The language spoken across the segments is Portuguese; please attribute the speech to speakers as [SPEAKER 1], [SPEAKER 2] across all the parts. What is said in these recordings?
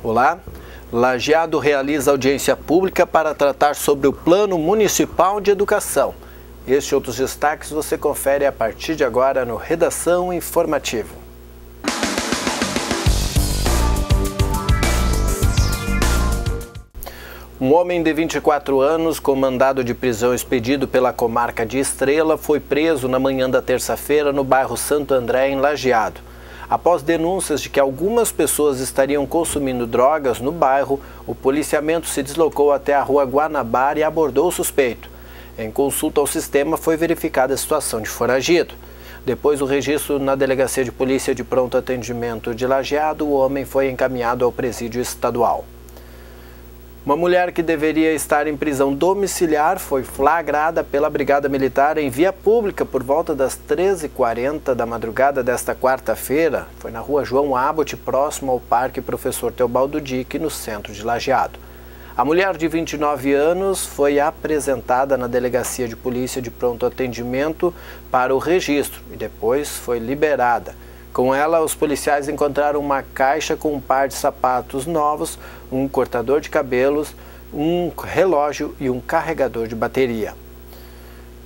[SPEAKER 1] Olá, Lajeado realiza audiência pública para tratar sobre o Plano Municipal de Educação. Este e outros destaques você confere a partir de agora no Redação Informativo. Um homem de 24 anos, com mandado de prisão expedido pela comarca de Estrela, foi preso na manhã da terça-feira no bairro Santo André, em Lajeado. Após denúncias de que algumas pessoas estariam consumindo drogas no bairro, o policiamento se deslocou até a rua Guanabara e abordou o suspeito. Em consulta ao sistema, foi verificada a situação de foragido. Depois do registro na Delegacia de Polícia de Pronto Atendimento de Lajeado, o homem foi encaminhado ao presídio estadual. Uma mulher que deveria estar em prisão domiciliar foi flagrada pela Brigada Militar em via pública por volta das 13h40 da madrugada desta quarta-feira. Foi na rua João Abbott, próximo ao Parque Professor Teobaldo Dick, no centro de Lajeado. A mulher de 29 anos foi apresentada na Delegacia de Polícia de Pronto Atendimento para o registro e depois foi liberada. Com ela, os policiais encontraram uma caixa com um par de sapatos novos, um cortador de cabelos, um relógio e um carregador de bateria.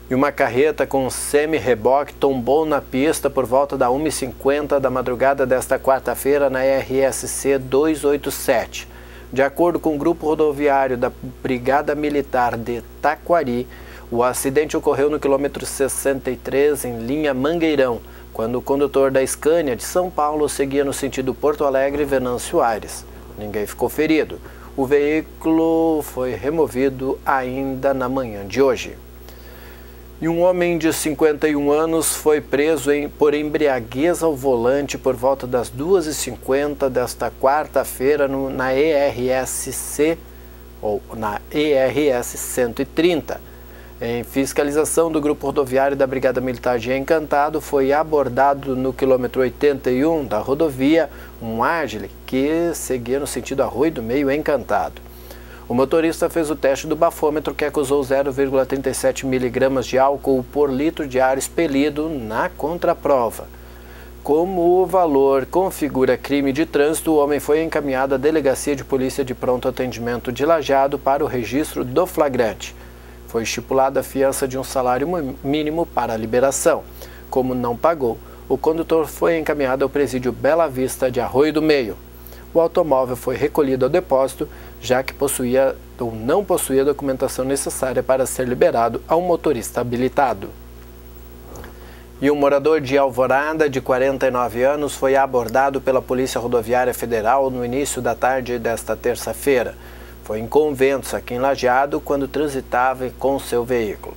[SPEAKER 1] E uma carreta com semi-reboque tombou na pista por volta da 1h50 da madrugada desta quarta-feira na RSC 287. De acordo com o grupo rodoviário da Brigada Militar de Taquari, o acidente ocorreu no quilômetro 63, em linha Mangueirão, quando o condutor da Scania de São Paulo seguia no sentido Porto Alegre e Venâncio Aires. Ninguém ficou ferido. O veículo foi removido ainda na manhã de hoje. E um homem de 51 anos foi preso por embriaguez ao volante por volta das 2h50 desta quarta-feira na ERSC, ou na ERS 130. Em fiscalização do Grupo Rodoviário da Brigada Militar de Encantado, foi abordado no quilômetro 81 da rodovia um Agile que seguia no sentido Arroio do Meio Encantado. O motorista fez o teste do bafômetro, que acusou 0,37 mg de álcool por litro de ar expelido na contraprova. Como o valor configura crime de trânsito, o homem foi encaminhado à Delegacia de Polícia de Pronto Atendimento de Lajeado para o registro do flagrante. Foi estipulada a fiança de um salário mínimo para a liberação. Como não pagou, o condutor foi encaminhado ao presídio Bela Vista de Arroio do Meio. O automóvel foi recolhido ao depósito, já que possuía ou não possuía a documentação necessária para ser liberado a um motorista habilitado. E um morador de Alvorada, de 49 anos, foi abordado pela Polícia Rodoviária Federal no início da tarde desta terça-feira. Foi em Conventos, aqui em Lajeado, quando transitava com seu veículo.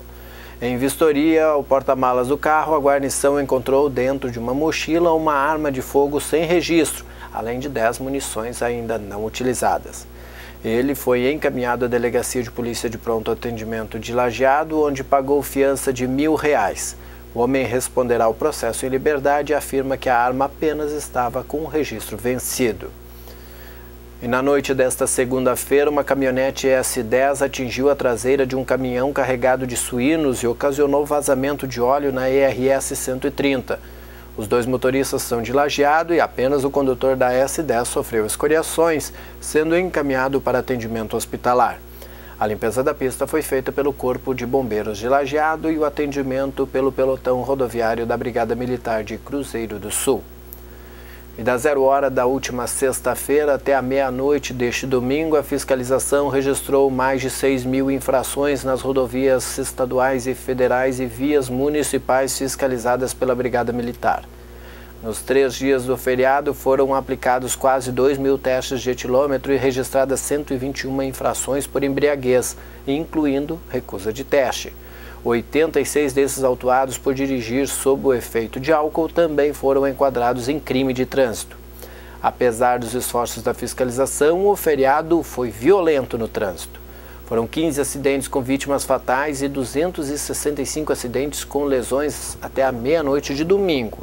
[SPEAKER 1] Em vistoria ao porta-malas do carro, a guarnição encontrou dentro de uma mochila uma arma de fogo sem registro, além de 10 munições ainda não utilizadas. Ele foi encaminhado à Delegacia de Polícia de Pronto Atendimento de Lajeado, onde pagou fiança de R$1.000. O homem responderá ao processo em liberdade e afirma que a arma apenas estava com o registro vencido. E na noite desta segunda-feira, uma caminhonete S10 atingiu a traseira de um caminhão carregado de suínos e ocasionou vazamento de óleo na ERS 130. Os dois motoristas são de Lajeado e apenas o condutor da S10 sofreu escoriações, sendo encaminhado para atendimento hospitalar. A limpeza da pista foi feita pelo Corpo de Bombeiros de Lajeado e o atendimento pelo pelotão rodoviário da Brigada Militar de Cruzeiro do Sul. E da 0h da última sexta-feira até a meia-noite deste domingo, a fiscalização registrou mais de 6.000 infrações nas rodovias estaduais e federais e vias municipais fiscalizadas pela Brigada Militar. Nos 3 dias do feriado foram aplicados quase 2.000 testes de etilômetro e registradas 121 infrações por embriaguez, incluindo recusa de teste. 86 desses autuados por dirigir sob o efeito de álcool também foram enquadrados em crime de trânsito. Apesar dos esforços da fiscalização, o feriado foi violento no trânsito. Foram 15 acidentes com vítimas fatais e 265 acidentes com lesões até a meia-noite de domingo.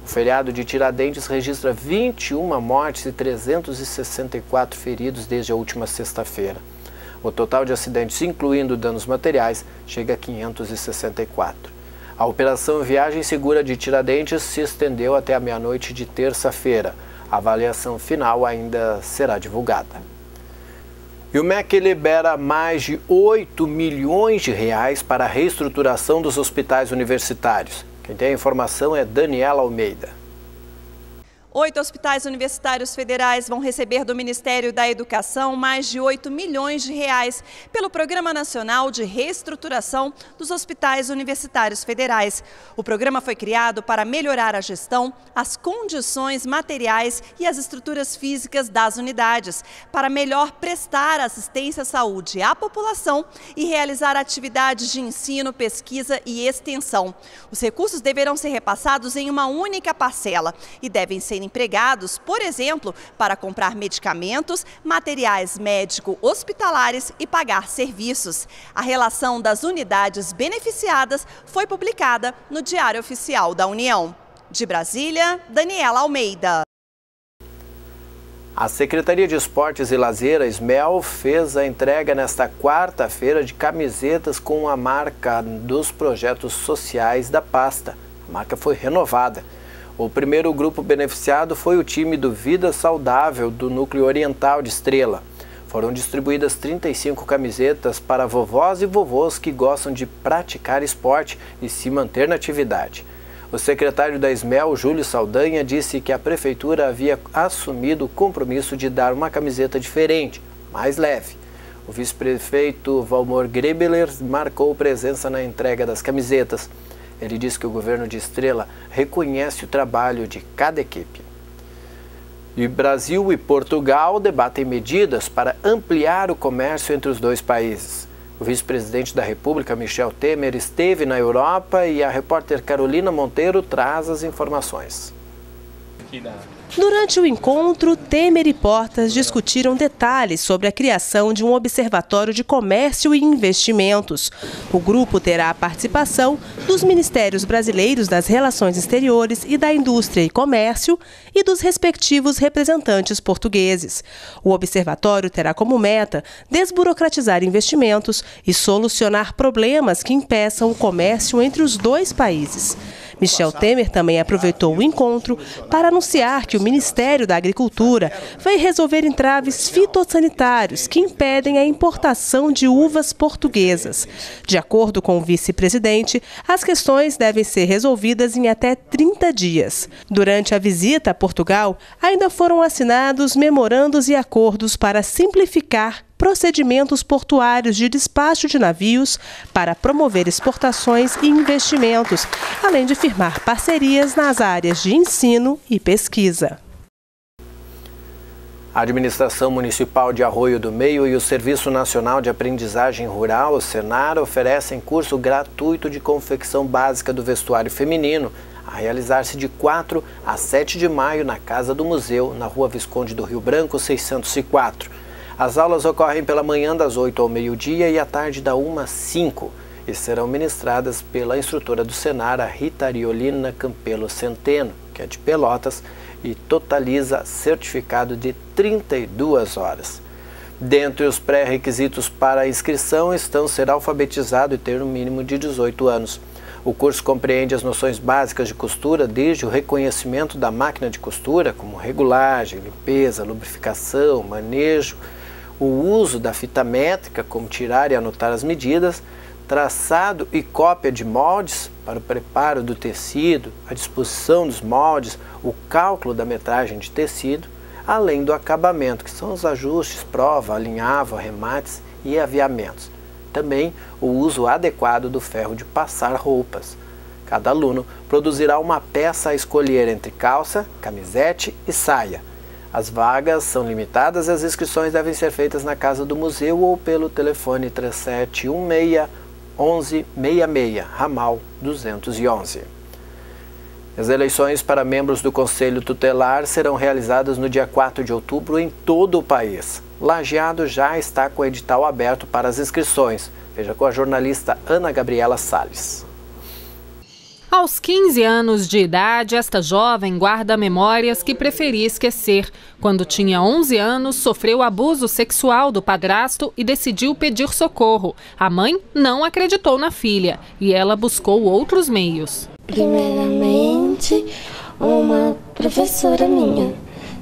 [SPEAKER 1] O feriado de Tiradentes registra 21 mortes e 364 feridos desde a última sexta-feira. O total de acidentes, incluindo danos materiais, chega a 564. A Operação Viagem Segura de Tiradentes se estendeu até a meia-noite de terça-feira. A avaliação final ainda será divulgada. E o MEC libera mais de 8 milhões de reais para a reestruturação dos hospitais universitários. Quem tem a informação é Daniela Almeida.
[SPEAKER 2] 8 hospitais universitários federais vão receber do Ministério da Educação mais de 8 milhões de reais pelo Programa Nacional de Reestruturação dos Hospitais Universitários Federais. O programa foi criado para melhorar a gestão, as condições materiais e as estruturas físicas das unidades, para melhor prestar assistência à saúde à população e realizar atividades de ensino, pesquisa e extensão. Os recursos deverão ser repassados em uma única parcela e devem ser empregados, por exemplo, para comprar medicamentos, materiais médico-hospitalares e pagar serviços. A relação das unidades beneficiadas foi publicada no Diário Oficial da União. De Brasília, Daniela Almeida.
[SPEAKER 1] A Secretaria de Esportes e Lazer, a SMEL, fez a entrega nesta quarta-feira de camisetas com a marca dos projetos sociais da pasta. A marca foi renovada. O primeiro grupo beneficiado foi o time do Vida Saudável do Núcleo Oriental de Estrela. Foram distribuídas 35 camisetas para vovós e vovôs que gostam de praticar esporte e se manter na atividade. O secretário da SMEL, Júlio Saldanha, disse que a prefeitura havia assumido o compromisso de dar uma camiseta diferente, mais leve. O vice-prefeito Valmor Grebeler marcou presença na entrega das camisetas. Ele disse que o governo de Estrela reconhece o trabalho de cada equipe. E Brasil e Portugal debatem medidas para ampliar o comércio entre os dois países. O vice-presidente da República, Michel Temer, esteve na Europa e a repórter Carolina Monteiro traz as informações.
[SPEAKER 3] Durante o encontro, Temer e Portas discutiram detalhes sobre a criação de um observatório de comércio e investimentos. O grupo terá a participação dos Ministérios Brasileiros das Relações Exteriores e da Indústria e Comércio e dos respectivos representantes portugueses. O observatório terá como meta desburocratizar investimentos e solucionar problemas que impeçam o comércio entre os dois países. Michel Temer também aproveitou o encontro para anunciar que o Ministério da Agricultura vai resolver entraves fitossanitários que impedem a importação de uvas portuguesas. De acordo com o vice-presidente, as questões devem ser resolvidas em até 30 dias. Durante a visita a Portugal, ainda foram assinados memorandos e acordos para simplificar procedimentos portuários de despacho de navios para promover exportações e investimentos, além de firmar parcerias nas áreas de ensino e pesquisa.
[SPEAKER 1] A Administração Municipal de Arroio do Meio e o Serviço Nacional de Aprendizagem Rural, o Senar, oferecem curso gratuito de confecção básica do vestuário feminino, a realizar-se de 4 a 7 de maio na Casa do Museu, na Rua Visconde do Rio Branco, 604. As aulas ocorrem pela manhã das 8 ao meio-dia e à tarde da 1 às 5 e serão ministradas pela instrutora do Senar, a Rita Ariolina Campelo Centeno, que é de Pelotas e totaliza certificado de 32 horas. Dentre os pré-requisitos para a inscrição estão ser alfabetizado e ter um mínimo de 18 anos. O curso compreende as noções básicas de costura, desde o reconhecimento da máquina de costura, como regulagem, limpeza, lubrificação, manejo, o uso da fita métrica, como tirar e anotar as medidas, traçado e cópia de moldes para o preparo do tecido, a disposição dos moldes, o cálculo da metragem de tecido, além do acabamento, que são os ajustes, prova, alinhavo, arremates e aviamentos. Também o uso adequado do ferro de passar roupas. Cada aluno produzirá uma peça a escolher entre calça, camisete e saia. As vagas são limitadas e as inscrições devem ser feitas na Casa do Museu ou pelo telefone 3716-1166, ramal 211. As eleições para membros do Conselho Tutelar serão realizadas no dia 4 de outubro em todo o país. Lajeado já está com o edital aberto para as inscrições. Veja com a jornalista Ana Gabriela Salles.
[SPEAKER 4] Aos 15 anos de idade, esta jovem guarda memórias que preferia esquecer. Quando tinha 11 anos, sofreu abuso sexual do padrasto e decidiu pedir socorro. A mãe não acreditou na filha e ela buscou outros meios.
[SPEAKER 5] Primeiramente, uma professora minha.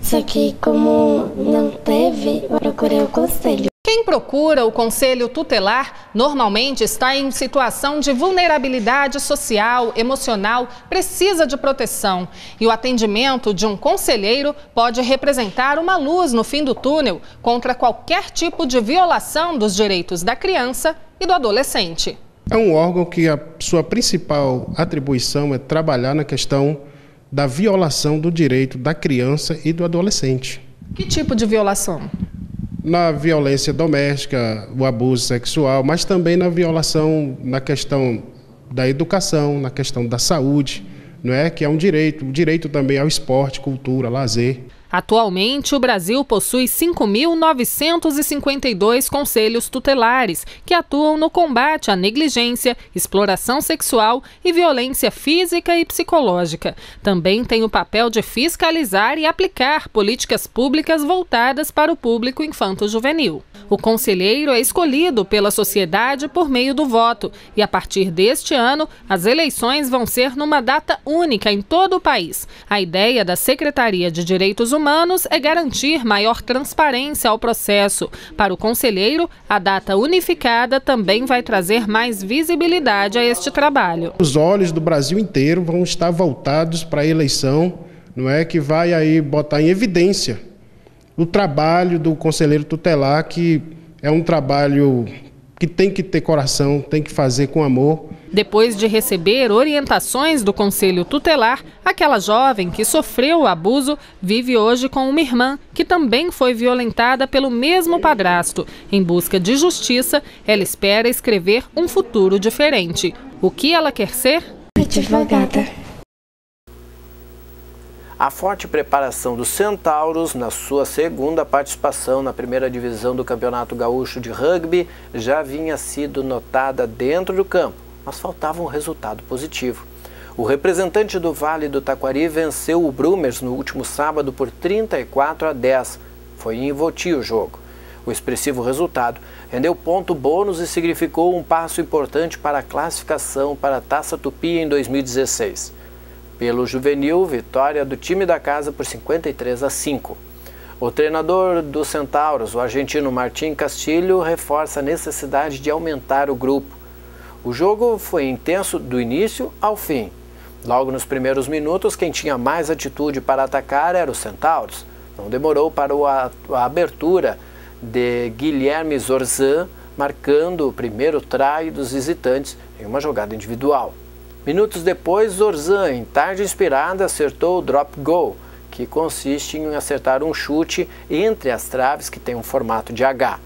[SPEAKER 5] Só que como não teve, eu procurei o conselho.
[SPEAKER 4] Quem procura o conselho tutelar normalmente está em situação de vulnerabilidade social, emocional, precisa de proteção. E o atendimento de um conselheiro pode representar uma luz no fim do túnel contra qualquer tipo de violação dos direitos da criança e do adolescente.
[SPEAKER 6] É um órgão que a sua principal atribuição é trabalhar na questão da violação do direito da criança e do adolescente.
[SPEAKER 4] Que tipo de violação?
[SPEAKER 6] Na violência doméstica, o abuso sexual, mas também na violação na questão da educação, na questão da saúde, não é? Que é um direito, o direito também ao esporte, cultura, lazer.
[SPEAKER 4] Atualmente, o Brasil possui 5.952 conselhos tutelares que atuam no combate à negligência, exploração sexual e violência física e psicológica. Também tem o papel de fiscalizar e aplicar políticas públicas voltadas para o público infanto-juvenil. O conselheiro é escolhido pela sociedade por meio do voto e, a partir deste ano, as eleições vão ser numa data única em todo o país. A ideia da Secretaria de Direitos Humanos é garantir maior transparência ao processo. Para o conselheiro, a data unificada também vai trazer mais visibilidade a este trabalho.
[SPEAKER 6] Os olhos do Brasil inteiro vão estar voltados para a eleição, não é, que vai aí botar em evidência o trabalho do conselheiro tutelar, que é um trabalho que tem que ter coração, tem que fazer com amor.
[SPEAKER 4] Depois de receber orientações do Conselho Tutelar, aquela jovem que sofreu o abuso vive hoje com uma irmã que também foi violentada pelo mesmo padrasto. Em busca de justiça, ela espera escrever um futuro diferente. O que ela quer ser?
[SPEAKER 5] Advogada.
[SPEAKER 1] A forte preparação dos Centauros na sua segunda participação na primeira divisão do Campeonato Gaúcho de Rugby já havia sido notada dentro do campo, mas faltava um resultado positivo. O representante do Vale do Taquari venceu o Brumers no último sábado por 34-10. Foi em Voti o jogo. O expressivo resultado rendeu ponto bônus e significou um passo importante para a classificação para a Taça Tupi em 2016. Pelo juvenil, vitória do time da casa por 53-5. O treinador dos Centauros, o argentino Martín Castilho, reforça a necessidade de aumentar o grupo. O jogo foi intenso do início ao fim. Logo nos primeiros minutos, quem tinha mais atitude para atacar era os Centauros. Não demorou para a abertura de Guilherme Zorzan, marcando o primeiro try dos visitantes em uma jogada individual. Minutos depois, Zorzan, em tarde inspirada, acertou o drop goal, que consiste em acertar um chute entre as traves que tem um formato de H,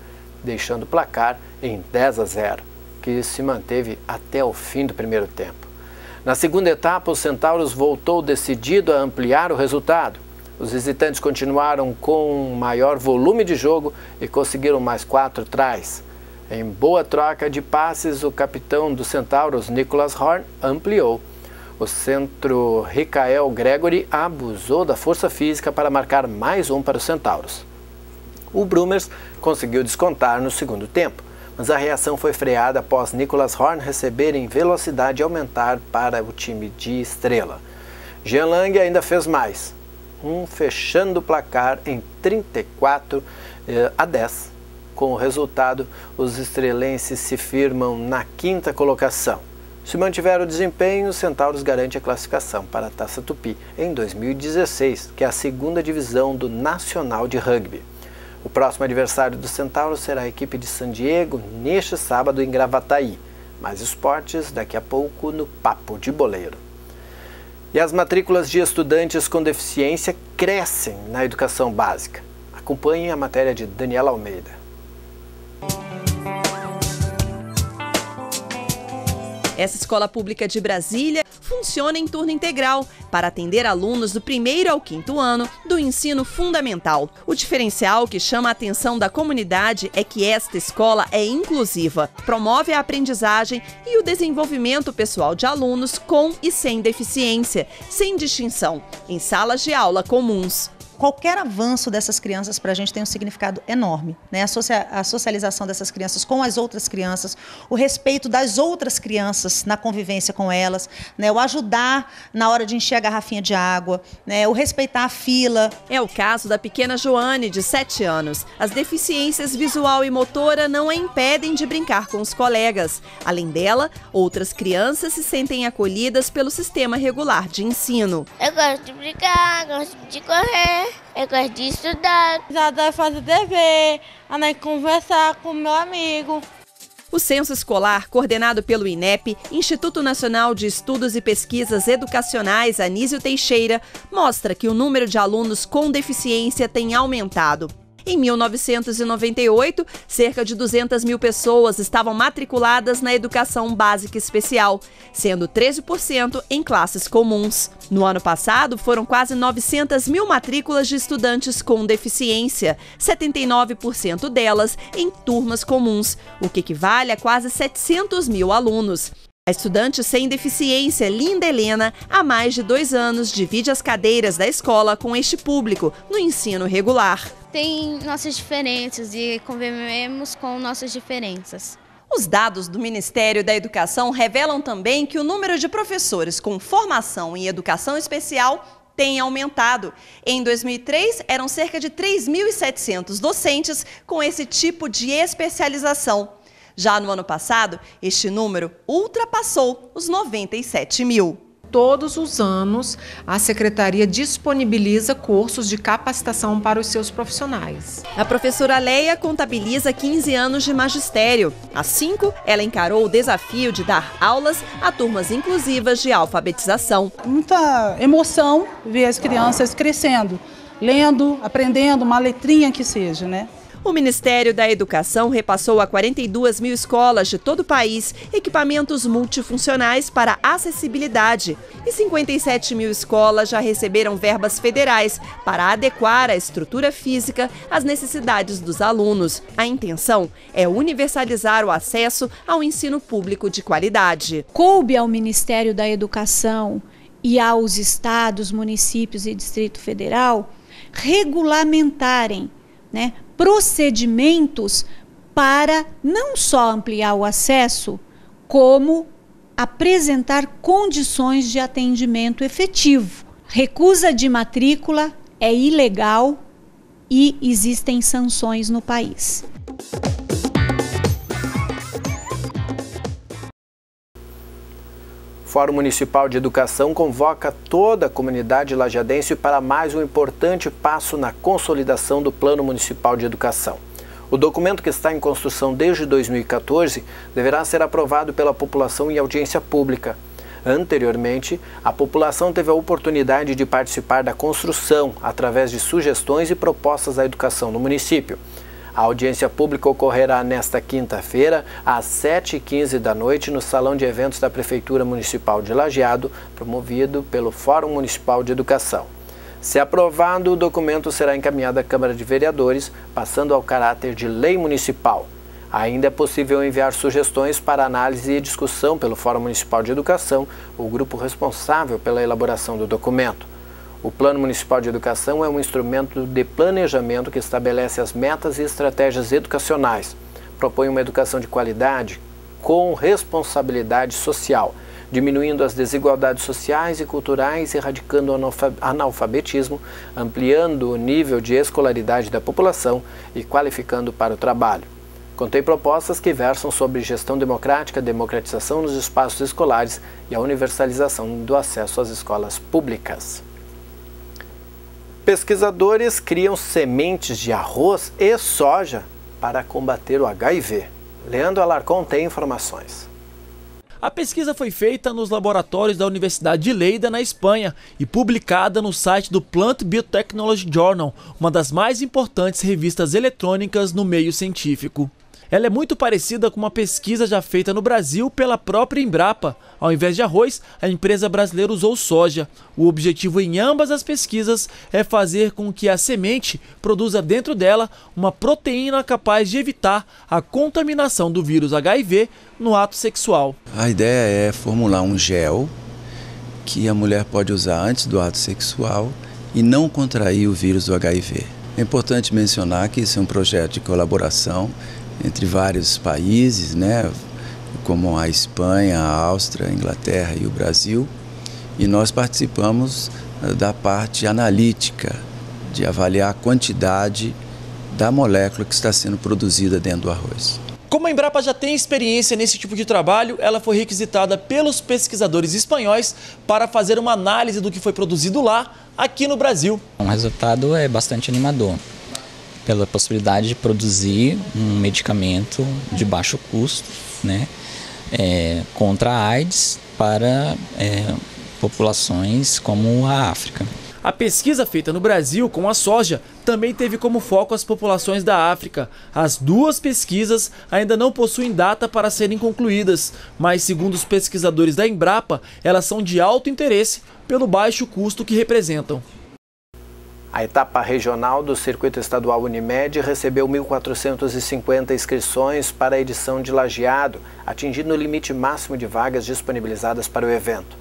[SPEAKER 1] deixando o placar em 10-0, que se manteve até o fim do primeiro tempo. Na segunda etapa, o Centauros voltou decidido a ampliar o resultado. Os visitantes continuaram com maior volume de jogo e conseguiram mais 4 tries. Em boa troca de passes, o capitão dos Centauros, Nicholas Horn, ampliou. O centro Ricael Gregory abusou da força física para marcar mais um para os Centauros. O Brumers conseguiu descontar no segundo tempo, mas a reação foi freada após Nicholas Horn receber em velocidade e aumentar para o time de Estrela. Jean Lang ainda fez mais, fechando o placar em 34-10. Com o resultado, os estrelenses se firmam na 5ª colocação. Se mantiver o desempenho, os Centauros garante a classificação para a Taça Tupi em 2016, que é a segunda divisão do Nacional de Rugby. O próximo adversário dos Centauros será a equipe de San Diego, neste sábado em Gravataí. Mais esportes daqui a pouco no Papo de Boleiro. E as matrículas de estudantes com deficiência crescem na educação básica. Acompanhe a matéria de Daniela Almeida.
[SPEAKER 2] Essa escola pública de Brasília funciona em turno integral para atender alunos do 1º ao 5º ano do ensino fundamental. O diferencial que chama a atenção da comunidade é que esta escola é inclusiva, promove a aprendizagem e o desenvolvimento pessoal de alunos com e sem deficiência, sem distinção, em salas de aula comuns.
[SPEAKER 7] Qualquer avanço dessas crianças para a gente tem um significado enorme, né? A socialização dessas crianças com as outras crianças, o respeito das outras crianças na convivência com elas, né? O ajudar na hora de encher a garrafinha de água, né? O respeitar a fila.
[SPEAKER 2] É o caso da pequena Joane, de 7 anos. As deficiências visual e motora não a impedem de brincar com os colegas. Além dela, outras crianças se sentem acolhidas pelo sistema regular de ensino.
[SPEAKER 5] Eu gosto de brincar, gosto de correr. Eu gosto de estudar.
[SPEAKER 8] Já deve fazer dever, andar conversar com meu amigo.
[SPEAKER 2] O censo escolar, coordenado pelo INEP, Instituto Nacional de Estudos e Pesquisas Educacionais Anísio Teixeira, mostra que o número de alunos com deficiência tem aumentado. Em 1998, cerca de 200 mil pessoas estavam matriculadas na educação básica especial, sendo 13% em classes comuns. No ano passado, foram quase 900 mil matrículas de estudantes com deficiência, 79% delas em turmas comuns, o que equivale a quase 700 mil alunos. A estudante sem deficiência, Linda Helena, há mais de 2 anos, divide as cadeiras da escola com este público no ensino regular.
[SPEAKER 9] Tem nossas diferenças e convivemos com nossas diferenças.
[SPEAKER 2] Os dados do Ministério da Educação revelam também que o número de professores com formação em educação especial tem aumentado. Em 2003, eram cerca de 3.700 docentes com esse tipo de especialização. Já no ano passado, este número ultrapassou os 97 mil.
[SPEAKER 10] Todos os anos, a Secretaria disponibiliza cursos de capacitação para os seus profissionais.
[SPEAKER 2] A professora Leia contabiliza 15 anos de magistério. Há 5, ela encarou o desafio de dar aulas a turmas inclusivas de alfabetização.
[SPEAKER 11] Muita emoção ver as crianças crescendo, lendo, aprendendo, uma letrinha que seja, né?
[SPEAKER 2] O Ministério da Educação repassou a 42 mil escolas de todo o país equipamentos multifuncionais para acessibilidade e 57 mil escolas já receberam verbas federais para adequar a estrutura física às necessidades dos alunos. A intenção é universalizar o acesso ao ensino público de qualidade.
[SPEAKER 12] Coube ao Ministério da Educação e aos estados, municípios e Distrito Federal regulamentarem, né, procedimentos para não só ampliar o acesso, como apresentar condições de atendimento efetivo. Recusa de matrícula é ilegal e existem sanções no país.
[SPEAKER 1] O Fórum Municipal de Educação convoca toda a comunidade lajeadense para mais um importante passo na consolidação do Plano Municipal de Educação. O documento, que está em construção desde 2014, deverá ser aprovado pela população em audiência pública. Anteriormente, a população teve a oportunidade de participar da construção através de sugestões e propostas à educação no município. A audiência pública ocorrerá nesta quinta-feira, às 7h15 da noite, no Salão de Eventos da Prefeitura Municipal de Lajeado, promovido pelo Fórum Municipal de Educação. Se aprovado, o documento será encaminhado à Câmara de Vereadores, passando ao caráter de lei municipal. Ainda é possível enviar sugestões para análise e discussão pelo Fórum Municipal de Educação, o grupo responsável pela elaboração do documento. O Plano Municipal de Educação é um instrumento de planejamento que estabelece as metas e estratégias educacionais, propõe uma educação de qualidade com responsabilidade social, diminuindo as desigualdades sociais e culturais, erradicando o analfabetismo, ampliando o nível de escolaridade da população e qualificando para o trabalho. Contém propostas que versam sobre gestão democrática, democratização nos espaços escolares e a universalização do acesso às escolas públicas. Pesquisadores criam sementes de arroz e soja para combater o HIV. Leandro Alarcon tem informações.
[SPEAKER 13] A pesquisa foi feita nos laboratórios da Universidade de Lleida, na Espanha, e publicada no site do Plant Biotechnology Journal, uma das mais importantes revistas eletrônicas no meio científico. Ela é muito parecida com uma pesquisa já feita no Brasil pela própria Embrapa. Ao invés de arroz, a empresa brasileira usou soja. O objetivo em ambas as pesquisas é fazer com que a semente produza dentro dela uma proteína capaz de evitar a contaminação do vírus HIV no ato sexual.
[SPEAKER 14] A ideia é formular um gel que a mulher pode usar antes do ato sexual e não contrair o vírus do HIV. É importante mencionar que isso é um projeto de colaboração entre vários países, né, como a Espanha, a Áustria, a Inglaterra e o Brasil, e nós participamos da parte analítica, de avaliar a quantidade da molécula que está sendo produzida dentro do arroz.
[SPEAKER 13] Como a Embrapa já tem experiência nesse tipo de trabalho, ela foi requisitada pelos pesquisadores espanhóis para fazer uma análise do que foi produzido lá, aqui no Brasil.
[SPEAKER 15] O resultado é bastante animador, pela possibilidade de produzir um medicamento de baixo custo, né, contra a AIDS para populações como a África.
[SPEAKER 13] A pesquisa feita no Brasil com a soja também teve como foco as populações da África. As duas pesquisas ainda não possuem data para serem concluídas, mas segundo os pesquisadores da Embrapa, elas são de alto interesse pelo baixo custo que representam.
[SPEAKER 1] A etapa regional do Circuito Estadual Unimed recebeu 1.450 inscrições para a edição de Lajeado, atingindo o limite máximo de vagas disponibilizadas para o evento.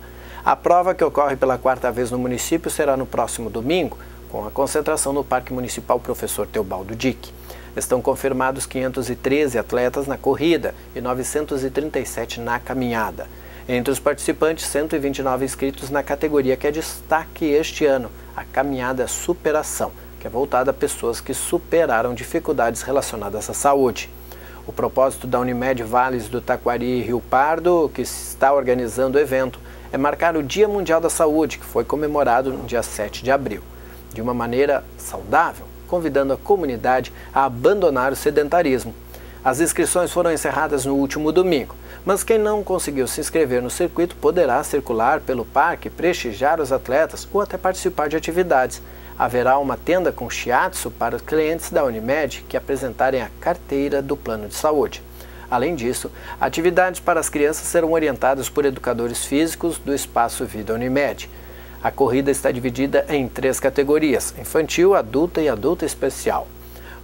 [SPEAKER 1] A prova, que ocorre pela 4ª vez no município, será no próximo domingo, com a concentração no Parque Municipal Professor Teobaldo Dick. Estão confirmados 513 atletas na corrida e 937 na caminhada. Entre os participantes, 129 inscritos na categoria que é destaque este ano, a Caminhada Superação, que é voltada a pessoas que superaram dificuldades relacionadas à saúde. O propósito da Unimed Vales do Taquari e Rio Pardo, que está organizando o evento, é marcar o Dia Mundial da Saúde, que foi comemorado no dia 7 de abril, de uma maneira saudável, convidando a comunidade a abandonar o sedentarismo. As inscrições foram encerradas no último domingo, mas quem não conseguiu se inscrever no circuito poderá circular pelo parque, prestigiar os atletas ou até participar de atividades. Haverá uma tenda com shiatsu para os clientes da Unimed que apresentarem a carteira do plano de saúde. Além disso, atividades para as crianças serão orientadas por educadores físicos do Espaço Vida Unimed. A corrida está dividida em 3 categorias: infantil, adulta e adulta especial.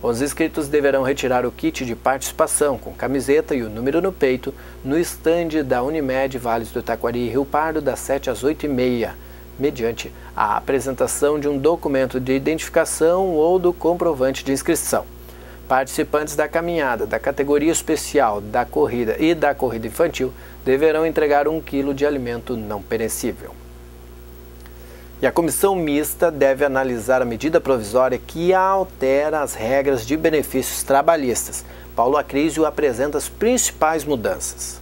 [SPEAKER 1] Os inscritos deverão retirar o kit de participação com camiseta e o número no peito no estande da Unimed Vales do Taquari e Rio Pardo das 7 às 8h30, mediante a apresentação de um documento de identificação ou do comprovante de inscrição. Participantes da caminhada, da categoria especial, da corrida e da corrida infantil deverão entregar 1 quilo de alimento não perecível. E a comissão mista deve analisar a medida provisória que altera as regras de benefícios trabalhistas. Paulo Acrísio apresenta as principais mudanças.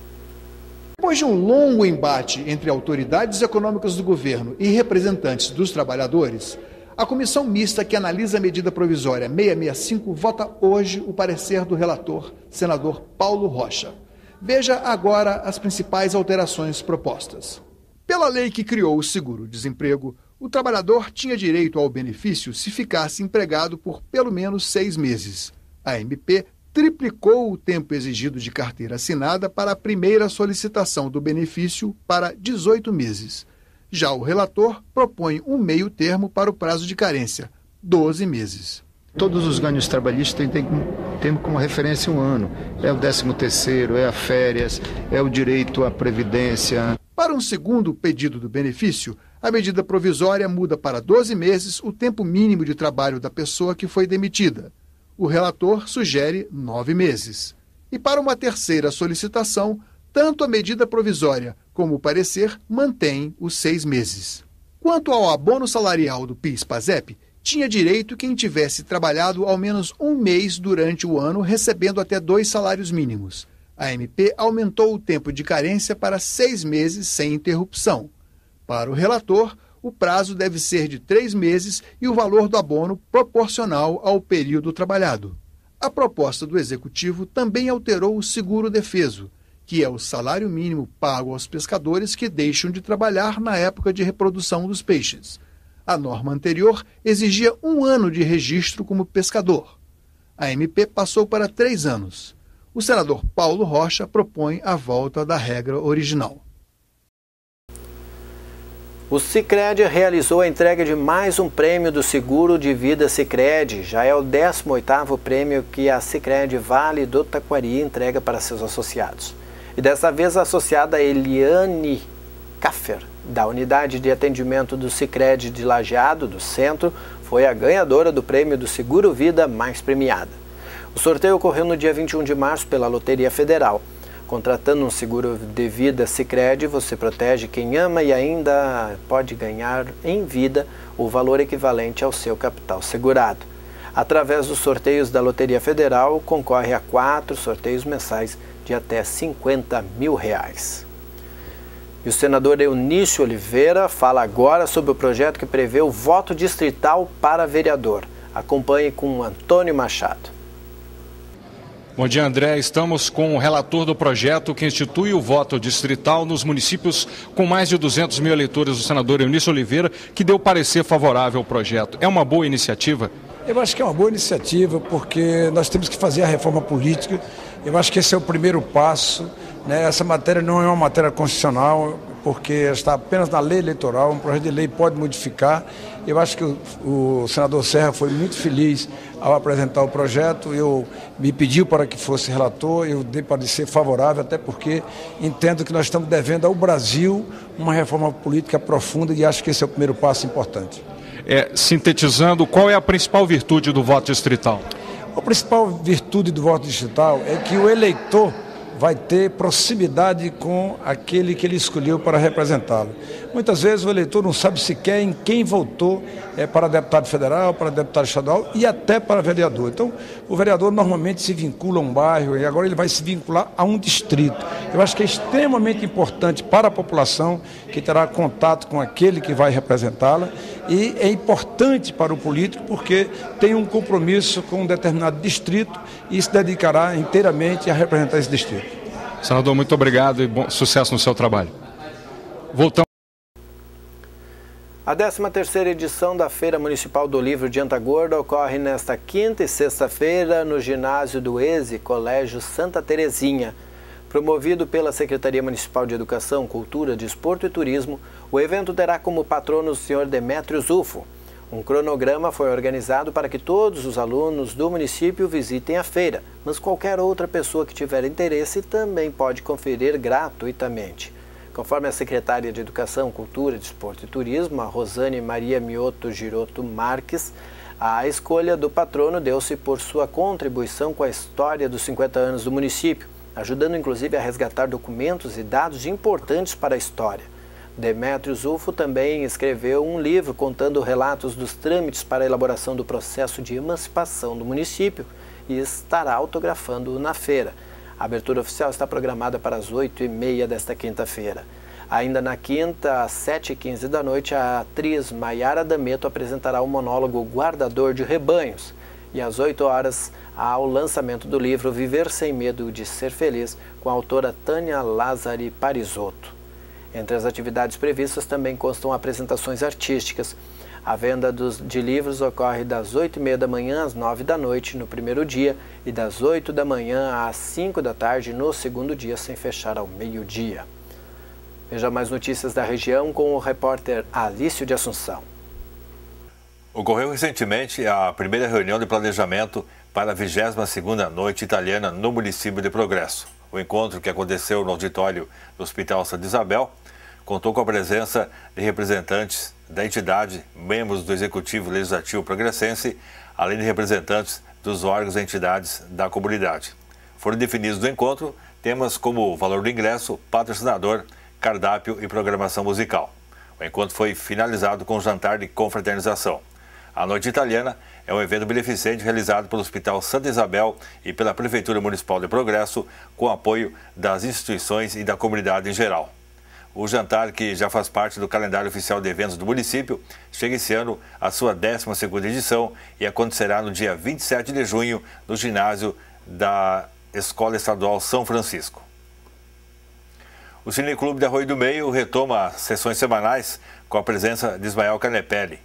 [SPEAKER 16] Depois de um longo embate entre autoridades econômicas do governo e representantes dos trabalhadores, a comissão mista que analisa a medida provisória 665 vota hoje o parecer do relator, senador Paulo Rocha. Veja agora as principais alterações propostas. Pela lei que criou o seguro-desemprego, o trabalhador tinha direito ao benefício se ficasse empregado por pelo menos 6 meses. A MP triplicou o tempo exigido de carteira assinada para a primeira solicitação do benefício para 18 meses. Já o relator propõe um meio termo para o prazo de carência, 12 meses.
[SPEAKER 17] Todos os ganhos trabalhistas têm como referência 1 ano. É o 13º, é a férias, é o direito à previdência.
[SPEAKER 16] Para um segundo pedido do benefício, a medida provisória muda para 12 meses o tempo mínimo de trabalho da pessoa que foi demitida. O relator sugere 9 meses. E para uma terceira solicitação, tanto a medida provisória como o parecer mantêm os 6 meses. Quanto ao abono salarial do PIS/PASEP, tinha direito quem tivesse trabalhado ao menos 1 mês durante o ano, recebendo até 2 salários mínimos. A MP aumentou o tempo de carência para 6 meses sem interrupção. Para o relator, o prazo deve ser de 3 meses e o valor do abono proporcional ao período trabalhado. A proposta do Executivo também alterou o seguro-defeso, que é o salário mínimo pago aos pescadores que deixam de trabalhar na época de reprodução dos peixes. A norma anterior exigia 1 ano de registro como pescador. A MP passou para 3 anos. O senador Paulo Rocha propõe a volta da regra original.
[SPEAKER 1] O Sicredi realizou a entrega de mais um prêmio do Seguro de Vida Sicredi. Já é o 18º prêmio que a Sicredi Vale do Taquari entrega para seus associados. E dessa vez a associada Eliane Kaffer, da Unidade de Atendimento do Sicredi de Lajeado, do Centro, foi a ganhadora do prêmio do Seguro Vida mais premiada. O sorteio ocorreu no dia 21 de março pela Loteria Federal. Contratando um seguro de vida Sicredi, você protege quem ama e ainda pode ganhar em vida o valor equivalente ao seu capital segurado. Através dos sorteios da Loteria Federal, concorre a 4 sorteios mensais de até R$50 mil. E o senador Eunício Oliveira fala agora sobre o projeto que prevê o voto distrital para vereador. Acompanhe com Antônio Machado.
[SPEAKER 18] Bom dia, André. Estamos com o relator do projeto que institui o voto distrital nos municípios com mais de 200 mil eleitores, o senador Eunício Oliveira, que deu parecer favorável ao projeto. É uma boa iniciativa?
[SPEAKER 19] Eu acho que é uma boa iniciativa porque nós temos que fazer a reforma política. Eu acho que esse é o primeiro passo, né? Essa matéria não é uma matéria constitucional, porque está apenas na lei eleitoral, um projeto de lei pode modificar. Eu acho que o senador Serra foi muito feliz ao apresentar o projeto, me pediu para que fosse relator, eu dei parecer favorável, até porque entendo que nós estamos devendo ao Brasil uma reforma política profunda e acho que esse é o primeiro passo importante.
[SPEAKER 18] Sintetizando, qual é a principal virtude do voto distrital?
[SPEAKER 19] A principal virtude do voto distrital é que o eleitor vai ter proximidade com aquele que ele escolheu para representá-lo. Muitas vezes o eleitor não sabe sequer em quem votou para deputado federal, para deputado estadual e até para vereador. Então, o vereador normalmente se vincula a um bairro e agora ele vai se vincular a um distrito. Eu acho que é extremamente importante para a população que terá contato com aquele que vai representá-la e é importante para o político porque tem um compromisso com um determinado distrito e se dedicará inteiramente a representar esse distrito.
[SPEAKER 18] Senador, muito obrigado e bom sucesso no seu trabalho. Voltamos.
[SPEAKER 1] A 13ª edição da Feira Municipal do Livro de Antagorda ocorre nesta quinta e sexta-feira no ginásio do ESE, Colégio Santa Terezinha. Promovido pela Secretaria Municipal de Educação, Cultura, Desporto e Turismo, o evento terá como patrono o Sr. Demétrio Zufo. Um cronograma foi organizado para que todos os alunos do município visitem a feira, mas qualquer outra pessoa que tiver interesse também pode conferir gratuitamente. Conforme a secretária de Educação, Cultura, Desporto e Turismo, a Rosane Maria Mioto Giroto Marques, a escolha do patrono deu-se por sua contribuição com a história dos 50 anos do município, ajudando inclusive a resgatar documentos e dados importantes para a história. Demétrio Zufo também escreveu um livro contando relatos dos trâmites para a elaboração do processo de emancipação do município e estará autografando-o na feira. A abertura oficial está programada para as 8h30 desta quinta-feira. Ainda na quinta, às 7h15 da noite, a atriz Maiara D'Ameto apresentará o monólogo Guardador de Rebanhos. E às 8 horas, há o lançamento do livro Viver Sem Medo de Ser Feliz, com a autora Tânia Lázari Parisotto. Entre as atividades previstas também constam apresentações artísticas. A venda de livros ocorre das 8h30 da manhã às 9 da noite no primeiro dia e das 8 da manhã às 5 da tarde no segundo dia, sem fechar ao meio-dia. Veja mais notícias da região com o repórter Alício de Assunção.
[SPEAKER 20] Ocorreu recentemente a primeira reunião de planejamento para a 22ª Noite Italiana no município de Progresso. O encontro, que aconteceu no auditório do Hospital Santa Isabel, contou com a presença de representantes da entidade, membros do Executivo Legislativo progressense, além de representantes dos órgãos e entidades da comunidade. Foram definidos no encontro temas como o valor do ingresso, patrocinador, cardápio e programação musical. O encontro foi finalizado com um jantar de confraternização. A Noite Italiana é um evento beneficente realizado pelo Hospital Santa Isabel e pela Prefeitura Municipal de Progresso, com apoio das instituições e da comunidade em geral. O jantar, que já faz parte do calendário oficial de eventos do município, chega esse ano à sua 12ª edição e acontecerá no dia 27 de junho no ginásio da Escola Estadual São Francisco. O Cineclube de Arroio do Meio retoma as sessões semanais com a presença de Ismael Canepelli.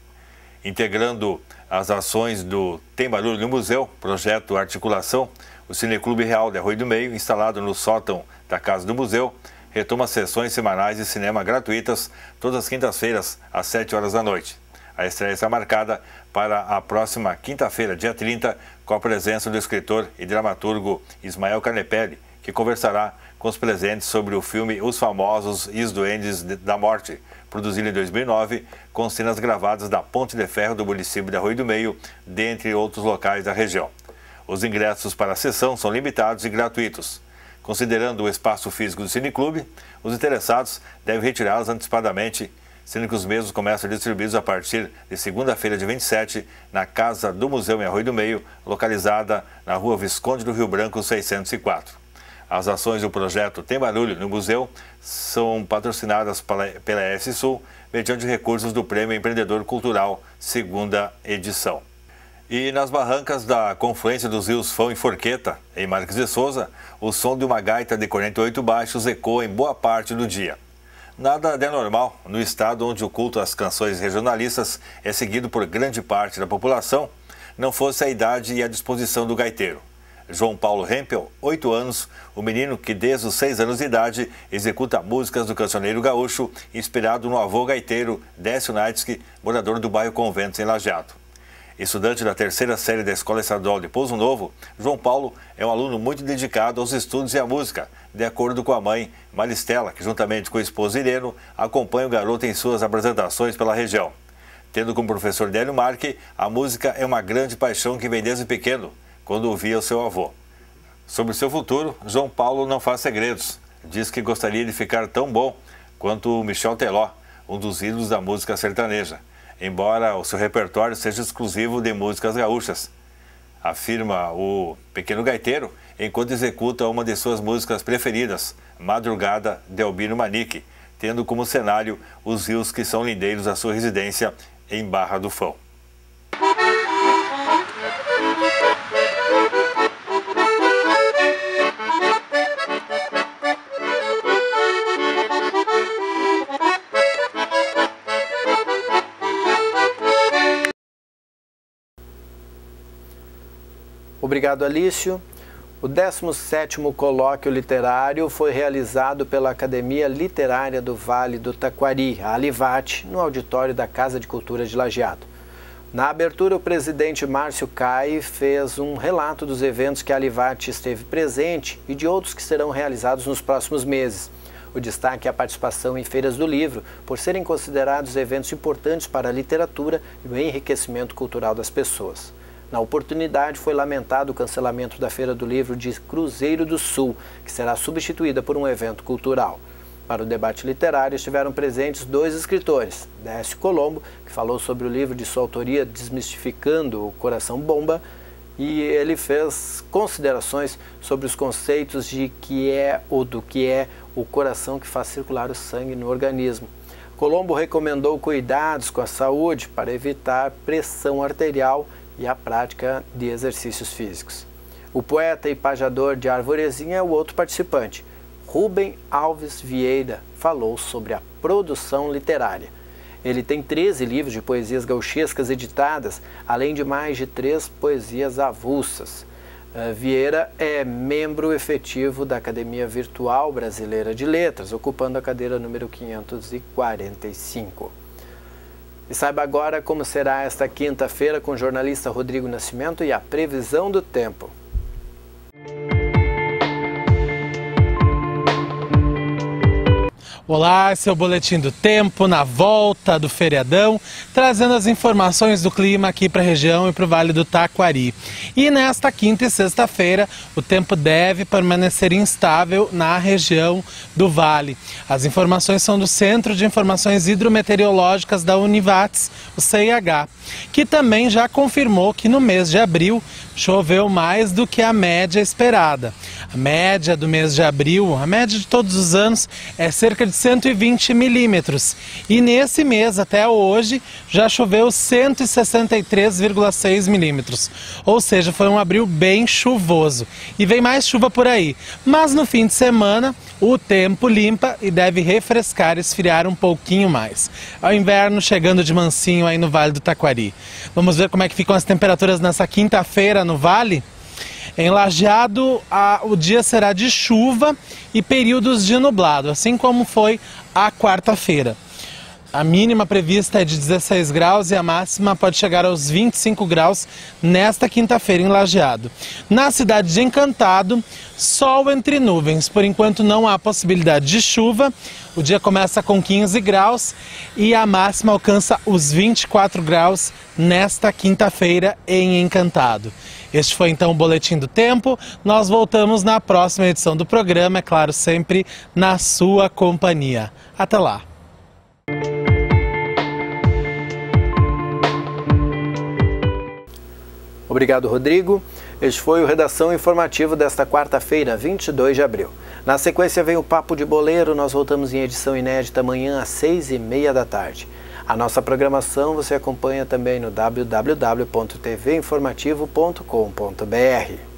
[SPEAKER 20] Integrando as ações do Tem Barulho no Museu, projeto Articulação, o Cineclube Real de Arroio do Meio, instalado no sótão da Casa do Museu, retoma sessões semanais de cinema gratuitas todas as quintas-feiras, às 7 horas da noite. A estreia está marcada para a próxima quinta-feira, dia 30, com a presença do escritor e dramaturgo Ismael Canepelli, que conversará com os presentes sobre o filme Os Famosos e os Duendes da Morte, produzido em 2009, com cenas gravadas da Ponte de Ferro do município de Arroio do Meio, dentre outros locais da região. Os ingressos para a sessão são limitados e gratuitos. Considerando o espaço físico do Cineclube, os interessados devem retirá-los antecipadamente, sendo que os mesmos começam a ser distribuídos a partir de segunda-feira, dia 27, na Casa do Museu em Arroio do Meio, localizada na Rua Visconde do Rio Branco, 604. As ações do projeto Tem Barulho no Museu são patrocinadas pela ES Sul, mediante recursos do Prêmio Empreendedor Cultural, segunda edição. E nas barrancas da confluência dos rios Fão e Forqueta, em Marques de Souza, o som de uma gaita de 48 baixos ecoa em boa parte do dia. Nada de anormal no estado onde o culto às canções regionalistas é seguido por grande parte da população, não fosse a idade e a disposição do gaiteiro. João Paulo Hempel, 8 anos, o menino que desde os 6 anos de idade executa músicas do cancioneiro gaúcho, inspirado no avô gaiteiro Décio Naitsky, morador do bairro Conventos, em Lajeado. Estudante da 3ª série da Escola Estadual de Pouso Novo, João Paulo é um aluno muito dedicado aos estudos e à música, de acordo com a mãe Maristela, que juntamente com o esposo Ireno, acompanha o garoto em suas apresentações pela região. Tendo como professor Délio Marque, a música é uma grande paixão que vem desde pequeno, quando ouvia o seu avô. Sobre o seu futuro, João Paulo não faz segredos. Diz que gostaria de ficar tão bom quanto o Michel Teló, um dos ídolos da música sertaneja, embora o seu repertório seja exclusivo de músicas gaúchas. Afirma o pequeno gaiteiro, enquanto executa uma de suas músicas preferidas, Madrugada, de Albino Manique, tendo como cenário os rios que são lindeiros à sua residência em Barra do Fão.
[SPEAKER 1] Obrigado, Alício. O 17º Colóquio Literário foi realizado pela Academia Literária do Vale do Taquari, a Alivate, no auditório da Casa de Cultura de Lajeado. Na abertura, o presidente Márcio Cai fez um relato dos eventos que a Alivate esteve presente e de outros que serão realizados nos próximos meses. O destaque é a participação em feiras do livro, por serem considerados eventos importantes para a literatura e o enriquecimento cultural das pessoas. Na oportunidade, foi lamentado o cancelamento da Feira do Livro de Cruzeiro do Sul, que será substituída por um evento cultural. Para o debate literário, estiveram presentes 2 escritores, Décio Colombo, que falou sobre o livro de sua autoria Desmistificando o Coração Bomba, e ele fez considerações sobre os conceitos de que é ou do que é o coração que faz circular o sangue no organismo. Colombo recomendou cuidados com a saúde para evitar pressão arterial e a prática de exercícios físicos. O poeta e pajador de Arvorezinha é o outro participante. Rubem Alves Vieira falou sobre a produção literária. Ele tem 13 livros de poesias gauchescas editadas, além de mais de 3 poesias avulsas. Vieira é membro efetivo da Academia Virtual Brasileira de Letras, ocupando a cadeira número 545. E saiba agora como será esta quinta-feira com o jornalista Rodrigo Nascimento e a previsão do tempo.
[SPEAKER 21] Olá, esse é o Boletim do Tempo, na volta do feriadão, trazendo as informações do clima aqui para a região e para o Vale do Taquari. E nesta quinta e sexta-feira, o tempo deve permanecer instável na região do Vale. As informações são do Centro de Informações Hidrometeorológicas da Univates, o CIH, que também já confirmou que no mês de abril choveu mais do que a média esperada. A média do mês de abril, a média de todos os anos, é cerca de 120 milímetros. E nesse mês, até hoje, já choveu 163,6 milímetros. Ou seja, foi um abril bem chuvoso. E vem mais chuva por aí. Mas no fim de semana, o tempo limpa e deve refrescar e esfriar um pouquinho mais. O inverno chegando de mansinho aí no Vale do Taquari. Vamos ver como é que ficam as temperaturas nessa quinta-feira no Vale? Em Lajeado, o dia será de chuva e períodos de nublado, assim como foi a quarta-feira. A mínima prevista é de 16 graus e a máxima pode chegar aos 25 graus nesta quinta-feira em Lajeado. Na cidade de Encantado, sol entre nuvens. Por enquanto não há possibilidade de chuva. O dia começa com 15 graus e a máxima alcança os 24 graus nesta quinta-feira em Encantado. Este foi então o Boletim do Tempo. Nós voltamos na próxima edição do programa, é claro, sempre na sua companhia. Até lá!
[SPEAKER 1] Obrigado, Rodrigo. Este foi o Redação Informativo desta quarta-feira, 22 de abril. Na sequência vem o Papo de Boleiro. Nós voltamos em edição inédita amanhã às 6h30 da tarde. A nossa programação você acompanha também no www.tvinformativo.com.br.